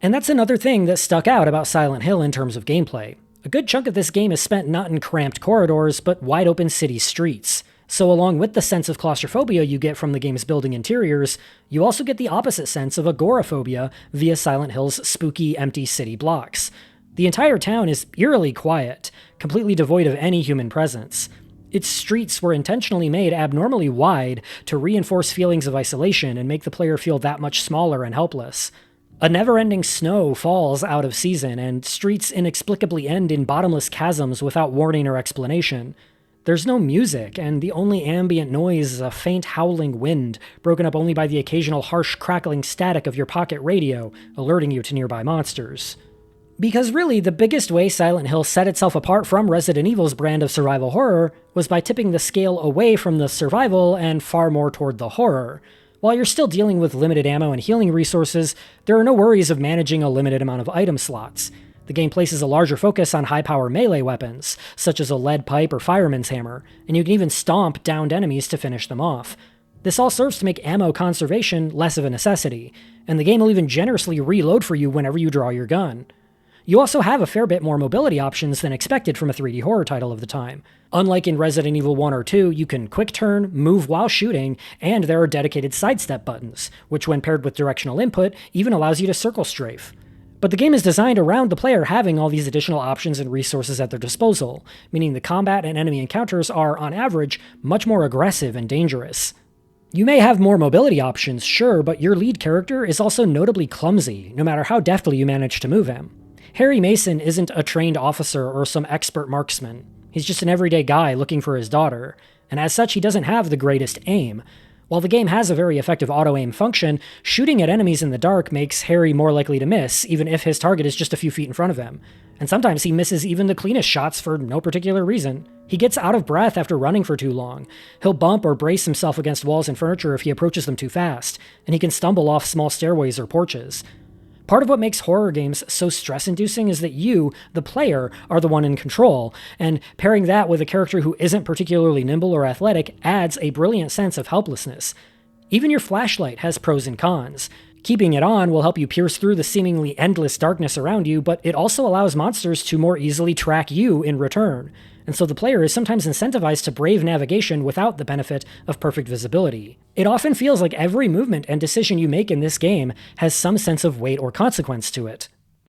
And that's another thing that stuck out about Silent Hill in terms of gameplay. A good chunk of this game is spent not in cramped corridors, but wide open city streets. So along with the sense of claustrophobia you get from the game's building interiors, you also get the opposite sense of agoraphobia via Silent Hill's spooky, empty city blocks. The entire town is eerily quiet, completely devoid of any human presence. Its streets were intentionally made abnormally wide to reinforce feelings of isolation and make the player feel that much smaller and helpless. A never-ending snow falls out of season, and streets inexplicably end in bottomless chasms without warning or explanation. There's no music, and the only ambient noise is a faint howling wind, broken up only by the occasional harsh crackling static of your pocket radio, alerting you to nearby monsters. Because really, the biggest way Silent Hill set itself apart from Resident Evil's brand of survival horror was by tipping the scale away from the survival and far more toward the horror. While you're still dealing with limited ammo and healing resources, there are no worries of managing a limited amount of item slots. The game places a larger focus on high-power melee weapons, such as a lead pipe or fireman's hammer, and you can even stomp downed enemies to finish them off. This all serves to make ammo conservation less of a necessity, and the game will even generously reload for you whenever you draw your gun. You also have a fair bit more mobility options than expected from a 3D horror title of the time. Unlike in Resident Evil 1 or 2, you can quick turn, move while shooting, and there are dedicated sidestep buttons, which when paired with directional input, even allows you to circle strafe. But the game is designed around the player having all these additional options and resources at their disposal, meaning the combat and enemy encounters are, on average, much more aggressive and dangerous. You may have more mobility options, sure, but your lead character is also notably clumsy, no matter how deftly you manage to move him. Harry Mason isn't a trained officer or some expert marksman. He's just an everyday guy looking for his daughter, and as such he doesn't have the greatest aim. While the game has a very effective auto-aim function, shooting at enemies in the dark makes Harry more likely to miss, even if his target is just a few feet in front of him. And sometimes he misses even the cleanest shots for no particular reason. He gets out of breath after running for too long. He'll bump or brace himself against walls and furniture if he approaches them too fast, and he can stumble off small stairways or porches. Part of what makes horror games so stress-inducing is that you, the player, are the one in control, and pairing that with a character who isn't particularly nimble or athletic adds a brilliant sense of helplessness. Even your flashlight has pros and cons. Keeping it on will help you pierce through the seemingly endless darkness around you, but it also allows monsters to more easily track you in return. And so the player is sometimes incentivized to brave navigation without the benefit of perfect visibility. It often feels like every movement and decision you make in this game has some sense of weight or consequence to it.